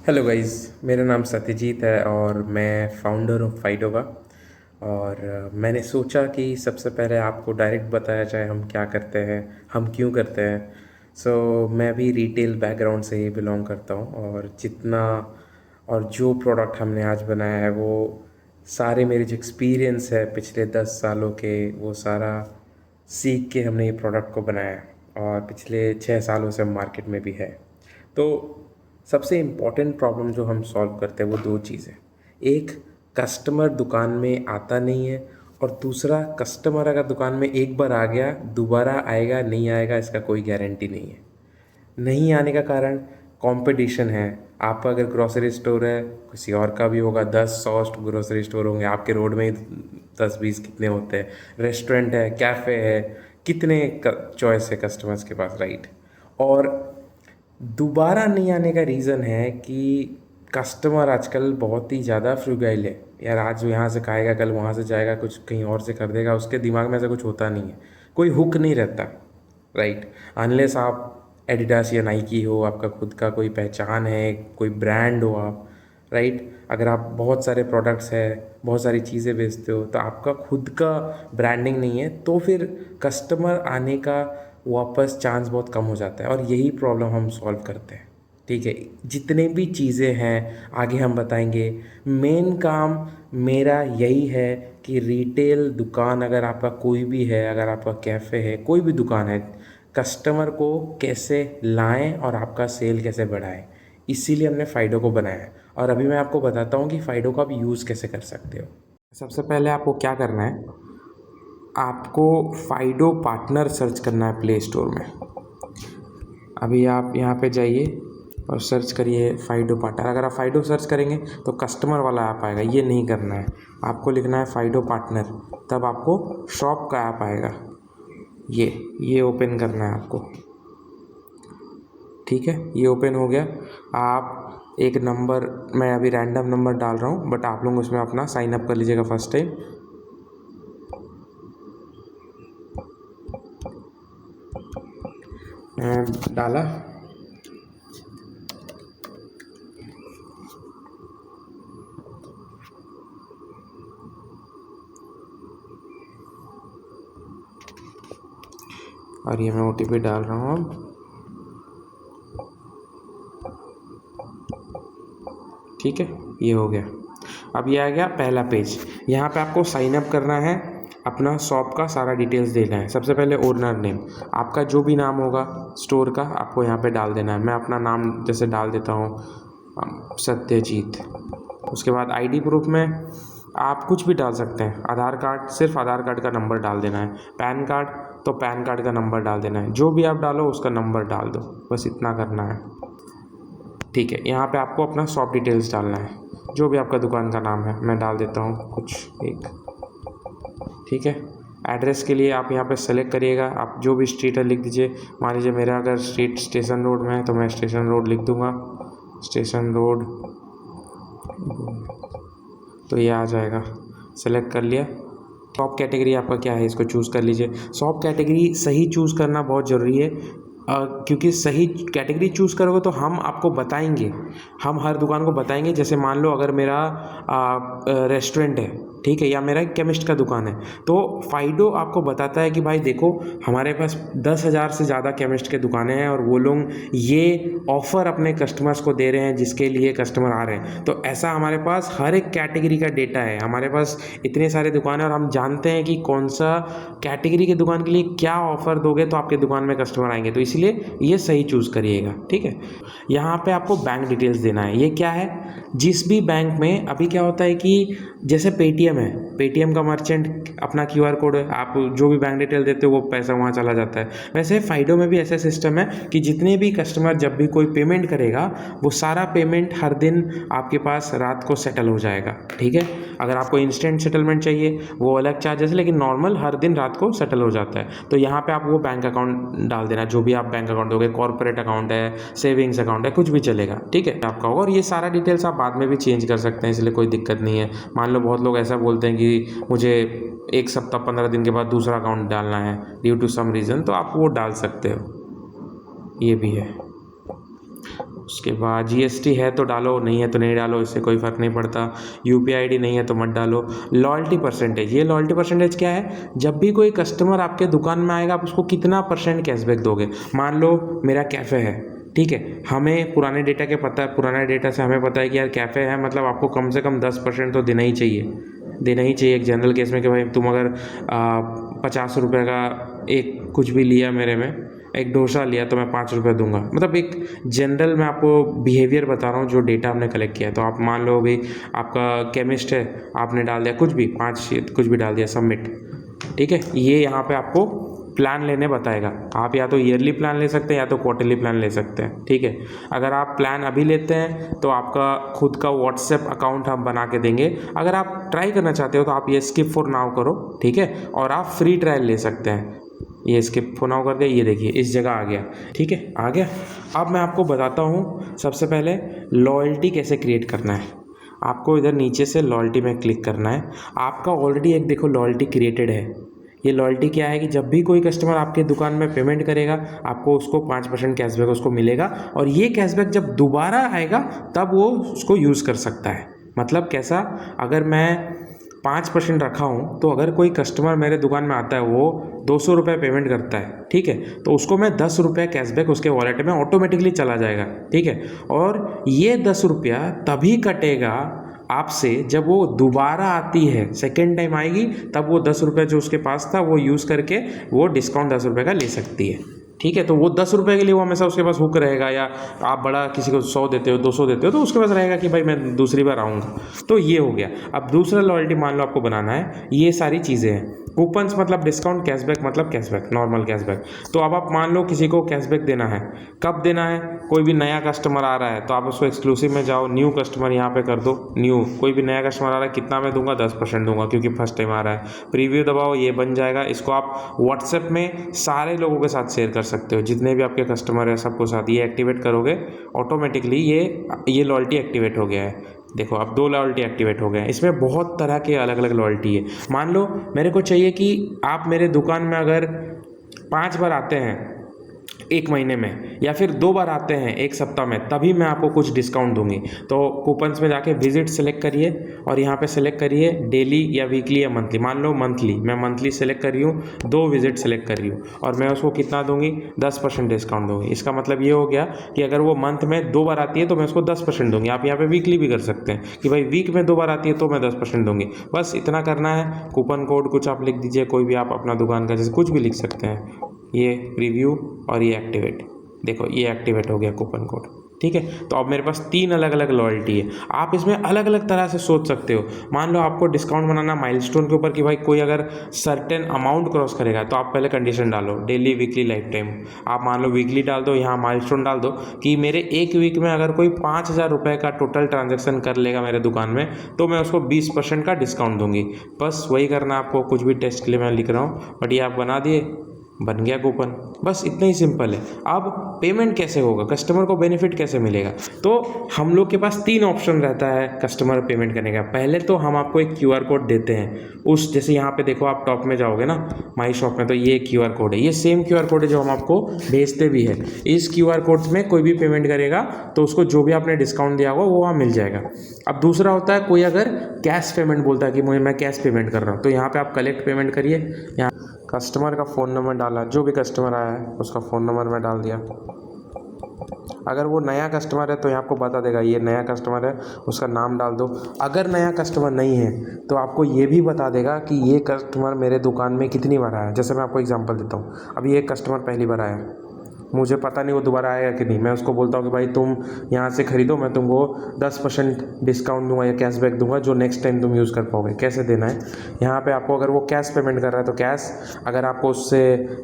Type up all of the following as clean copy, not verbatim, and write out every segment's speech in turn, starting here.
Hello guys. मेरा नाम सत्यजीत है और मैं फाउंडर हूँ फाइडो का। और मैंने सोचा कि सबसे पहले आपको डायरेक्ट बताया जाए हम क्या करते हैं, हम क्यों करते हैं। मैं भी रिटेल बैकग्राउंड से ही बिलोंग करता हूँ और जितना और जो प्रोडक्ट हमने आज बनाया है वो सारे मेरे जो एक्सपीरियंस है पिछले 10 सालों के वो सारा सीख के हमने ये प्रोडक्ट को बनाया है। और पिछले 6 सालों से मार्केट में भी है। तो सबसे इम्पॉर्टेंट प्रॉब्लम जो हम सॉल्व करते हैं वो दो चीज़ें। एक, कस्टमर दुकान में आता नहीं है। और दूसरा, कस्टमर अगर दुकान में एक बार आ गया दोबारा आएगा नहीं आएगा इसका कोई गारंटी नहीं है। नहीं आने का कारण कंपटीशन है। आपका अगर ग्रोसरी स्टोर है, किसी और का भी होगा, 10-100 ग्रोसरी स्टोर होंगे आपके रोड में ही। 10-20 कितने होते हैं। रेस्टोरेंट है, कैफ़े है, कितने चॉइस है कस्टमर्स के पास, राइट। और दोबारा नहीं आने का रीज़न है कि कस्टमर आजकल बहुत ही ज़्यादा फ्रूगाइल है। यार आज यहाँ से खाएगा कल वहाँ से जाएगा कुछ कहीं और से कर देगा, उसके दिमाग में ऐसा कुछ होता नहीं है। कोई हुक नहीं रहता, राइट। अनलेस आप एडिडास या नाइकी हो, आपका खुद का कोई पहचान है, कोई ब्रांड हो आप, राइट। अगर आप बहुत सारे प्रोडक्ट्स है, बहुत सारी चीज़ें बेचते हो तो आपका खुद का ब्रांडिंग नहीं है, तो फिर कस्टमर आने का वापस चांस बहुत कम हो जाता है। और यही प्रॉब्लम हम सॉल्व करते हैं, ठीक है। जितने भी चीज़ें हैं आगे हम बताएंगे। मेन काम मेरा यही है कि रिटेल दुकान अगर आपका कोई भी है, अगर आपका कैफ़े है, कोई भी दुकान है, कस्टमर को कैसे लाएं और आपका सेल कैसे बढ़ाएं। इसीलिए हमने फाइडो को बनाया है। और अभी मैं आपको बताता हूँ कि फाइडो का आप यूज़ कैसे कर सकते हो। सबसे पहले आपको क्या करना है, आपको फाइडो पार्टनर सर्च करना है प्ले स्टोर में। अभी आप यहाँ पे जाइए और सर्च करिए फाइडो पार्टनर। अगर आप फाइडो सर्च करेंगे तो कस्टमर वाला ऐप आएगा, ये नहीं करना है। आपको लिखना है फाइडो पार्टनर, तब आपको शॉप का ऐप आएगा। ये ओपन करना है आपको, ठीक है। ये ओपन हो गया। आप एक नंबर, मैं अभी रैंडम नंबर डाल रहा हूँ, बट आप लोग उसमें अपना साइन अप कर लीजिएगा फर्स्ट टाइम। डाला। और ये मैं OTP डाल रहा हूँ अब, ठीक है। ये हो गया। अब ये आ गया पहला पेज। यहाँ पे आपको साइन अप करना है, अपना शॉप का सारा डिटेल्स देना है। सबसे पहले ओनर नेम, आपका जो भी नाम होगा स्टोर का आपको यहाँ पे डाल देना है। मैं अपना नाम जैसे डाल देता हूँ सत्यजीत। उसके बाद ID प्रूफ में आप कुछ भी डाल सकते हैं। आधार कार्ड, सिर्फ आधार कार्ड का नंबर डाल देना है। पैन कार्ड तो पैन कार्ड का नंबर डाल देना है। जो भी आप डालो उसका नंबर डाल दो, बस इतना करना है, ठीक है। यहाँ पे आपको अपना शॉप डिटेल्स डालना है, जो भी आपका दुकान का नाम है। मैं डाल देता हूँ कुछ एक, ठीक है। एड्रेस के लिए आप यहाँ पे सेलेक्ट करिएगा, आप जो भी स्ट्रीट है लिख दीजिए। मान लीजिए मेरा अगर स्ट्रीट स्टेशन रोड में है तो मैं स्टेशन रोड लिख दूँगा, स्टेशन रोड, तो ये आ जाएगा। सेलेक्ट कर लिया। शॉप कैटेगरी आपका क्या है इसको चूज़ कर लीजिए। शॉप कैटेगरी सही चूज़ करना बहुत ज़रूरी है, क्योंकि सही कैटेगरी चूज़ करोगे तो हम आपको बताएंगे, हम हर दुकान को बताएंगे। जैसे मान लो अगर मेरा रेस्टोरेंट है, ठीक है, या मेरा एक केमिस्ट का दुकान है, तो फाइडो आपको बताता है कि भाई देखो हमारे पास 10,000 से ज़्यादा केमिस्ट के दुकानें हैं और वो लोग ये ऑफ़र अपने कस्टमर्स को दे रहे हैं जिसके लिए कस्टमर आ रहे हैं। तो ऐसा हमारे पास हर एक कैटेगरी का डेटा है। हमारे पास इतने सारे दुकान हैं और हम जानते हैं कि कौन सा कैटेगरी के दुकान के लिए क्या ऑफ़र दोगे तो आपके दुकान में कस्टमर आएंगे। तो इसलिए ये सही चूज़ करिएगा, ठीक है। यहाँ पे आपको बैंक डिटेल्स देना है। ये क्या है, जिस भी बैंक में अभी क्या होता है कि जैसे पेटीएम है, पेटीएम का मर्चेंट अपना QR कोड है, आप जो भी बैंक डिटेल देते हो वो पैसा वहाँ चला जाता है। वैसे फाइडो में भी ऐसा सिस्टम है कि जितने भी कस्टमर जब भी कोई पेमेंट करेगा वो सारा पेमेंट हर दिन आपके पास रात को सेटल हो जाएगा, ठीक है। अगर आपको इंस्टेंट सेटलमेंट चाहिए वो अलग चार्जेस है, लेकिन नॉर्मल हर दिन रात को सेटल हो जाता है। तो यहाँ पे आप वो बैंक अकाउंट डाल देना, जो भी आप बैंक अकाउंट दोगे, कॉर्पोरेट अकाउंट है, सेविंग्स अकाउंट है, कुछ भी चलेगा, ठीक है, आपका होगा। और ये सारा डिटेल्स आप बाद में भी चेंज कर सकते हैं, इसलिए कोई दिक्कत नहीं है। मान लो बहुत लोग ऐसा बोलते हैं कि मुझे 1 सप्ताह 15 दिन के बाद दूसरा अकाउंट डालना है ड्यू टू सम रीज़न, तो आप वो डाल सकते हो, ये भी है। उसके बाद जीएसटी है तो डालो, नहीं है तो नहीं डालो, इससे कोई फ़र्क नहीं पड़ता। यूपीआई आईडी नहीं है तो मत डालो। लॉयल्टी परसेंटेज, ये लॉयल्टी परसेंटेज क्या है? जब भी कोई कस्टमर आपके दुकान में आएगा आप उसको कितना % कैशबैक दोगे। मान लो मेरा कैफ़े है, ठीक है, हमें पुराने डेटा के पता है, पुराने डेटा से हमें पता है कि यार कैफ़े है मतलब आपको कम से कम 10% तो देना ही चाहिए एक जनरल केस में कि भाई तुम अगर 50 रुपये का एक कुछ भी लिया, मेरे में एक डोसा लिया तो मैं 5 रुपये दूंगा। मतलब एक जनरल मैं आपको बिहेवियर बता रहा हूँ जो डेटा हमने कलेक्ट किया है। तो आप मान लो भाई आपका केमिस्ट है, आपने डाल दिया कुछ भी 5 कुछ भी डाल दिया, सबमिट, ठीक है। ये यहाँ पे आपको प्लान लेने बताएगा। आप या तो ईयरली प्लान ले सकते हैं या तो क्वार्टरली प्लान ले सकते हैं, ठीक है। अगर आप प्लान अभी लेते हैं तो आपका खुद का व्हाट्सएप अकाउंट हम बना के देंगे। अगर आप ट्राई करना चाहते हो तो आप ये स्किप फॉर नाउ करो, ठीक है, और आप फ्री ट्रायल ले सकते हैं। ये स्किप फॉर नाउ कर दिया, ये देखिए इस जगह आ गया, ठीक है, आ गया। अब मैं आपको बताता हूँ सबसे पहले लॉयल्टी कैसे क्रिएट करना है। आपको इधर नीचे से लॉयल्टी में क्लिक करना है। आपका ऑलरेडी एक देखो लॉयल्टी क्रिएटेड है। ये लॉयल्टी क्या है कि जब भी कोई कस्टमर आपके दुकान में पेमेंट करेगा आपको उसको 5% कैशबैक उसको मिलेगा, और ये कैशबैक जब दोबारा आएगा तब वो उसको यूज़ कर सकता है। मतलब कैसा, अगर मैं 5% रखा हूँ तो अगर कोई कस्टमर मेरे दुकान में आता है, वो 200 रुपये पेमेंट करता है, ठीक है, तो उसको मैं 10 रुपये कैशबैक उसके वॉलेट में ऑटोमेटिकली चला जाएगा, ठीक है। और ये 10 रुपया तभी कटेगा आपसे जब वो दोबारा आती है, सेकेंड टाइम आएगी तब वो 10 रुपये जो उसके पास था वो यूज़ करके वो डिस्काउंट 10 रुपये का ले सकती है, ठीक है। तो वो 10 रुपये के लिए वो हमेशा उसके पास हुक रहेगा। या आप बड़ा किसी को 100 देते हो, 200 देते हो, तो उसके पास रहेगा कि भाई मैं दूसरी बार आऊँगा। तो ये हो गया। अब दूसरा लॉयल्टी मान लो आपको बनाना है, ये सारी चीज़ें हैं। कूपन्स मतलब डिस्काउंट, कैशबैक मतलब कैशबैक, नॉर्मल कैशबैक। तो अब आप मान लो किसी को कैशबैक देना है, कब देना है? कोई भी नया कस्टमर आ रहा है तो आप उसको एक्सक्लूसिव में जाओ, न्यू कस्टमर यहाँ पे कर दो, न्यू। कोई भी नया कस्टमर आ रहा है, कितना मैं दूंगा? 10% दूंगा क्योंकि फर्स्ट टाइम आ रहा है। प्रीव्यू दबाओ, ये बन जाएगा। इसको आप व्हाट्सएप में सारे लोगों के साथ शेयर कर सकते हो, जितने भी आपके कस्टमर है सबको साथ। ये एक्टिवेट करोगे ऑटोमेटिकली ये लॉयल्टी एक्टिवेट हो गया है। देखो अब 2 लॉयल्टी एक्टिवेट हो गए हैं। इसमें बहुत तरह के अलग अलग लॉयल्टी है। मान लो मेरे को चाहिए कि आप मेरे दुकान में अगर 5 बार आते हैं 1 महीने में, या फिर 2 बार आते हैं 1 सप्ताह में, तभी मैं आपको कुछ डिस्काउंट दूंगी। तो कूपन्स में जाके विजिट सेलेक्ट करिए और यहाँ पे सेलेक्ट करिए डेली या वीकली या मंथली। मान लो मंथली, मैं मंथली सेलेक्ट कर रही हूँ, 2 विजिट सेलेक्ट कर रही हूँ, और मैं उसको कितना दूंगी? 10% डिस्काउंट दूंगी। इसका मतलब ये हो गया कि अगर वो मंथ में 2 बार आती है तो मैं उसको 10% दूंगी। आप यहाँ पे वीकली भी कर सकते हैं कि भाई वीक में 2 बार आती है तो मैं 10% दूंगी। बस इतना करना है। कूपन कोड कुछ आप लिख दीजिए, कोई भी आप अपना दुकान का, जैसे कुछ भी लिख सकते हैं। ये प्रीव्यू और ये एक्टिवेट, देखो ये एक्टिवेट हो गया कूपन कोड, ठीक है। तो अब मेरे पास 3 अलग अलग लॉयल्टी है। आप इसमें अलग अलग तरह से सोच सकते हो। मान लो आपको डिस्काउंट बनाना माइलस्टोन के ऊपर कि भाई कोई अगर सर्टेन अमाउंट क्रॉस करेगा तो आप पहले कंडीशन डालो, डेली, वीकली, लाइफ टाइम। आप मान लो वीकली डाल दो, यहाँ माइलस्टोन डाल दो कि मेरे 1 वीक में अगर कोई 5000 रुपये का टोटल ट्रांजेक्शन कर लेगा मेरे दुकान में तो मैं उसको 20% का डिस्काउंट दूंगी। बस वही करना आपको। कुछ भी टेस्ट के लिए मैं लिख रहा हूँ, बट ये आप बना दिए, बन गया कूपन। बस इतना ही सिंपल है। अब पेमेंट कैसे होगा, कस्टमर को बेनिफिट कैसे मिलेगा? तो हम लोग के पास 3 ऑप्शन रहता है कस्टमर पेमेंट करने का। पहले तो हम आपको एक QR कोड देते हैं। उस जैसे यहाँ पे देखो, आप टॉप में जाओगे ना माई शॉप में, तो ये QR कोड है, ये सेम QR कोड है जो हम आपको भेजते भी है। इस QR कोड में कोई भी पेमेंट करेगा तो उसको जो भी आपने डिस्काउंट दिया होगा वो वहाँ मिल जाएगा। अब दूसरा होता है, कोई अगर कैश पेमेंट बोलता है कि मुझे मैं कैश पेमेंट कर रहा हूँ, तो यहाँ पे आप कलेक्ट पेमेंट करिए। यहाँ कस्टमर का फ़ोन नंबर डाला, जो भी कस्टमर आया है उसका फ़ोन नंबर मैं डाल दिया। अगर वो नया कस्टमर है तो यहाँ आपको बता देगा ये नया कस्टमर है, उसका नाम डाल दो। अगर नया कस्टमर नहीं है तो आपको ये भी बता देगा कि ये कस्टमर मेरे दुकान में कितनी बार आया। जैसे मैं आपको एग्जांपल देता हूँ, अभी एक कस्टमर पहली बार आया, मुझे पता नहीं वो दोबारा आएगा कि नहीं। मैं उसको बोलता हूँ कि भाई तुम यहाँ से खरीदो, मैं तुमको 10% डिस्काउंट दूंगा या कैशबैक दूंगा जो नेक्स्ट टाइम तुम यूज़ कर पाओगे। कैसे देना है, यहाँ पे आपको, अगर वो कैश पेमेंट कर रहा है तो कैश, अगर आपको उससे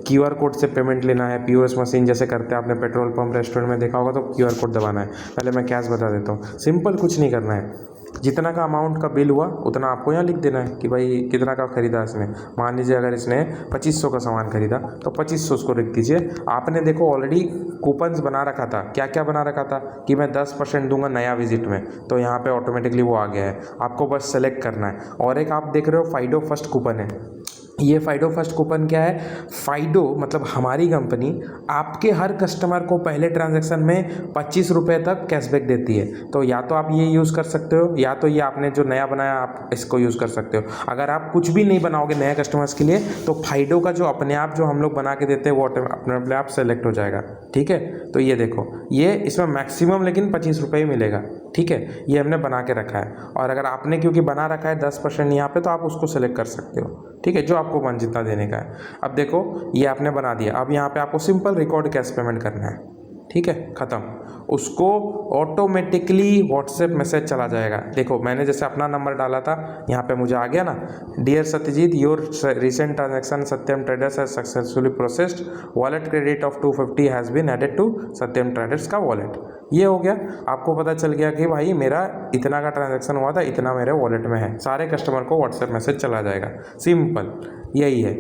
QR कोड से पेमेंट लेना है, POS मशीन जैसे करते हैं, आपने पेट्रोल पंप रेस्टोरेंट में देखा होगा, तो QR कोड दबाना है। पहले मैं कैश बता देता हूँ, सिंपल, कुछ नहीं करना है। जितना का अमाउंट का बिल हुआ उतना आपको यहाँ लिख देना है कि भाई कितना का खरीदा इसने। मान लीजिए अगर इसने 2500 का सामान खरीदा तो 2500 उसको लिख दीजिए। आपने देखो ऑलरेडी कूपन्स बना रखा था, क्या क्या बना रखा था कि मैं 10% दूंगा नया विजिट में, तो यहाँ पे ऑटोमेटिकली वो आ गया है। आपको बस सेलेक्ट करना है। और एक आप देख रहे हो फाइडो फर्स्ट कूपन है, ये फाइडो फर्स्ट कूपन क्या है? फाइडो मतलब हमारी कंपनी आपके हर कस्टमर को पहले ट्रांजैक्शन में 25 रुपये तक कैशबैक देती है। तो या तो आप ये यूज़ कर सकते हो, या तो ये आपने जो नया बनाया आप इसको यूज़ कर सकते हो। अगर आप कुछ भी नहीं बनाओगे नए कस्टमर्स के लिए, तो फाइडो का जो अपने आप जो हम लोग बना के देते हैं वो अपने आप सेलेक्ट हो जाएगा। ठीक है, तो ये देखो, ये इसमें मैक्सिमम लेकिन 25 रुपये ही मिलेगा। ठीक है, ये हमने बना के रखा है, और अगर आपने क्योंकि बना रखा है 10% यहाँ पे, तो आप उसको सेलेक्ट कर सकते हो। ठीक है, जो आपको मन जितना देने का है। अब देखो, ये आपने बना दिया। अब यहाँ पे आपको सिंपल रिकॉर्ड कैश पेमेंट करना है। ठीक है, ख़त्म। उसको ऑटोमेटिकली व्हाट्सएप मैसेज चला जाएगा। देखो, मैंने जैसे अपना नंबर डाला था, यहाँ पे मुझे आ गया ना, dear Satyajit, your recent transaction Satyam traders has successfully processed, wallet credit of 250 has been added to Satyam traders का वॉलेट। ये हो गया, आपको पता चल गया कि भाई मेरा इतना का ट्रांजैक्शन हुआ था, इतना मेरे वॉलेट में है। सारे कस्टमर को व्हाट्सएप मैसेज चला जाएगा। सिंपल यही है।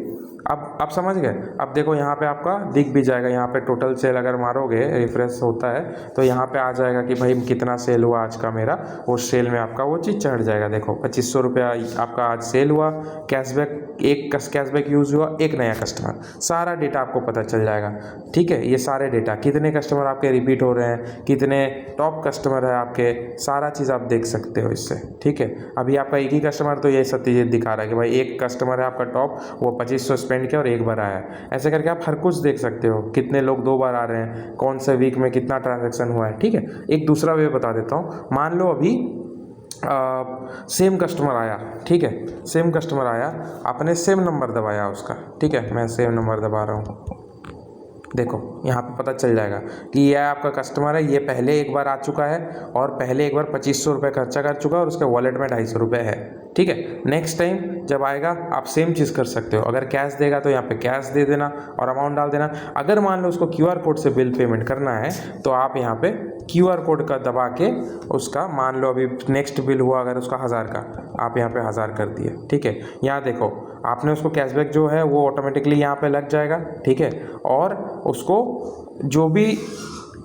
अब आप समझ गए। अब देखो, यहाँ पे आपका दिख भी जाएगा। यहाँ पे टोटल सेल अगर मारोगे, रिफ्रेश होता है तो यहाँ पे आ जाएगा कि भाई कितना सेल हुआ आज का मेरा। वो सेल में आपका वो चीज़ चढ़ जाएगा। देखो, 2500 रुपया आपका आज सेल हुआ, कैशबैक, एक कैशबैक यूज़ हुआ, एक नया कस्टमर, सारा डेटा आपको पता चल जाएगा। ठीक है, ये सारे डेटा, कितने कस्टमर आपके रिपीट हो रहे हैं, कितने टॉप कस्टमर है आपके, सारा चीज़ आप देख सकते हो इससे। ठीक है, अभी आपका एक ही कस्टमर, तो ये सत्यजीत दिखा रहा है कि भाई एक कस्टमर है आपका टॉप, वो 2500 स्पेंड किया और एक बार आया है। ऐसे करके आप हर कुछ देख सकते हो, कितने लोग 2 बार आ रहे हैं, कौन से वीक में कितना ट्रांजैक्शन हुआ है। ठीक है, एक दूसरा वे बता देता हूँ। मान लो अभी सेम कस्टमर आया। ठीक है, सेम कस्टमर आया, आपने सेम नंबर दबाया उसका। ठीक है, मैं सेम नंबर दबा रहा हूँ। देखो, यहाँ पे पता चल जाएगा कि ये आपका कस्टमर है, ये पहले एक बार आ चुका है और पहले एक बार 2500 रुपये खर्चा कर चुका है और उसके वॉलेट में 250 रुपये है। ठीक है, नेक्स्ट टाइम जब आएगा आप सेम चीज़ कर सकते हो। अगर कैश देगा तो यहाँ पे कैश दे देना और अमाउंट डाल देना। अगर मान लो उसको QR कोड से बिल पेमेंट करना है, तो आप यहाँ पे QR कोड का दबा के उसका, मान लो अभी नेक्स्ट बिल हुआ अगर उसका 1000 का, आप यहाँ पे 1000 कर दिए। ठीक है, यहाँ देखो, आपने उसको कैशबैक जो है वो ऑटोमेटिकली यहाँ पे लग जाएगा। ठीक है, और उसको जो भी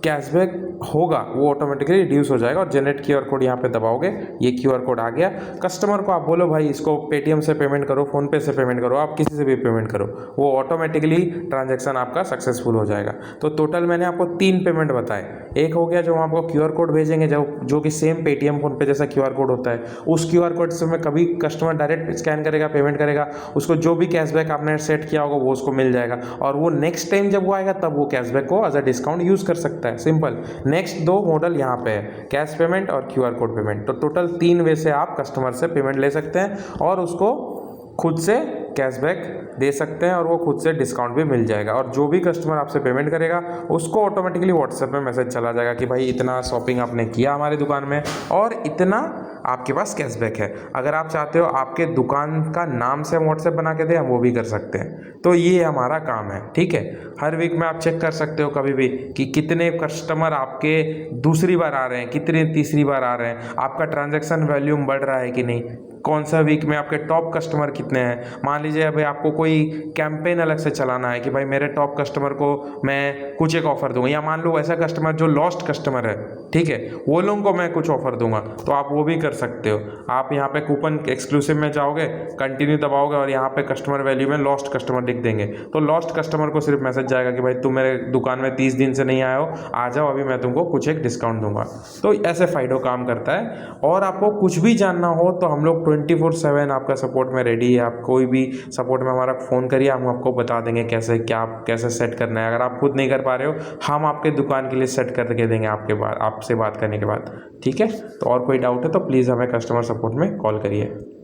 कैशबैक होगा वो ऑटोमेटिकली रिड्यूस हो जाएगा। और जनरेट QR कोड यहाँ पे दबाओगे, ये QR कोड आ गया। कस्टमर को आप बोलो भाई इसको पेटीएम से पेमेंट करो, फ़ोनपे से पेमेंट करो, आप किसी से भी पेमेंट करो, वो ऑटोमेटिकली ट्रांजैक्शन आपका सक्सेसफुल हो जाएगा। तो टोटल मैंने आपको 3 पेमेंट बताए। एक हो गया जो हम आपको QR कोड भेजेंगे, जो कि सेम पेटीएम फ़ोनपे जैसा QR कोड होता है। उस QR कोड से मैं कभी कस्टमर डायरेक्ट स्कैन करेगा, पेमेंट करेगा, उसको जो भी कैशबैक आपने सेट किया होगा वो उसको मिल जाएगा, और वो नेक्स्ट टाइम जब वो आएगा तब वो कैशबैक को एज अ डिस्काउंट यूज़ कर सकता है। सिंपल। नेक्स्ट 2 मॉडल यहाँ पे है, कैश पेमेंट और QR कोड पेमेंट। तो टोटल 3 वे से आप कस्टमर से पेमेंट ले सकते हैं और उसको खुद से कैशबैक दे सकते हैं, और वो खुद से डिस्काउंट भी मिल जाएगा। और जो भी कस्टमर आपसे पेमेंट करेगा उसको ऑटोमेटिकली व्हाट्सएप में मैसेज चला जाएगा कि भाई इतना शॉपिंग आपने किया हमारी दुकान में और इतना आपके पास कैशबैक है। अगर आप चाहते हो आपके दुकान का नाम से हम व्हाट्सएप बना के दें, हम वो भी कर सकते हैं। तो ये हमारा काम है। ठीक है, हर वीक में आप चेक कर सकते हो कभी भी कि कितने कस्टमर आपके दूसरी बार आ रहे हैं, कितने तीसरी बार आ रहे हैं, आपका ट्रांजैक्शन वॉल्यूम बढ़ रहा है कि नहीं, कौन सा वीक में आपके टॉप कस्टमर कितने हैं। मान लीजिए अभी आपको कोई कैंपेन अलग से चलाना है कि भाई मेरे टॉप कस्टमर को मैं कुछ एक ऑफर दूंगा, या मान लो ऐसा कस्टमर जो लॉस्ट कस्टमर है, ठीक है, वो लोगों को मैं कुछ ऑफर दूंगा, तो आप वो भी कर सकते हो। आप यहाँ पे कूपन एक्सक्लूसिव में जाओगे, कंटिन्यू दबाओगे और यहाँ पे कस्टमर वैल्यू में लॉस्ट कस्टमर लिख देंगे, तो लॉस्ट कस्टमर को सिर्फ मैसेज जाएगा कि भाई तुम मेरे दुकान में 30 दिन से नहीं आए हो, आ जाओ, अभी मैं तुमको कुछ एक डिस्काउंट दूंगा। तो ऐसे फाइडो काम करता है। और आपको कुछ भी जानना हो तो हम लोग 24/7 आपका सपोर्ट में रेडी है। आप कोई भी सपोर्ट में हमारा फ़ोन करिए, हम आपको बता देंगे कैसे क्या कैसे सेट करना है। अगर आप खुद नहीं कर पा रहे हो, हम आपके दुकान के लिए सेट करके देंगे आपसे बात करने के बाद। ठीक है, तो और कोई डाउट है तो प्लीज़ हमें कस्टमर सपोर्ट में कॉल करिए।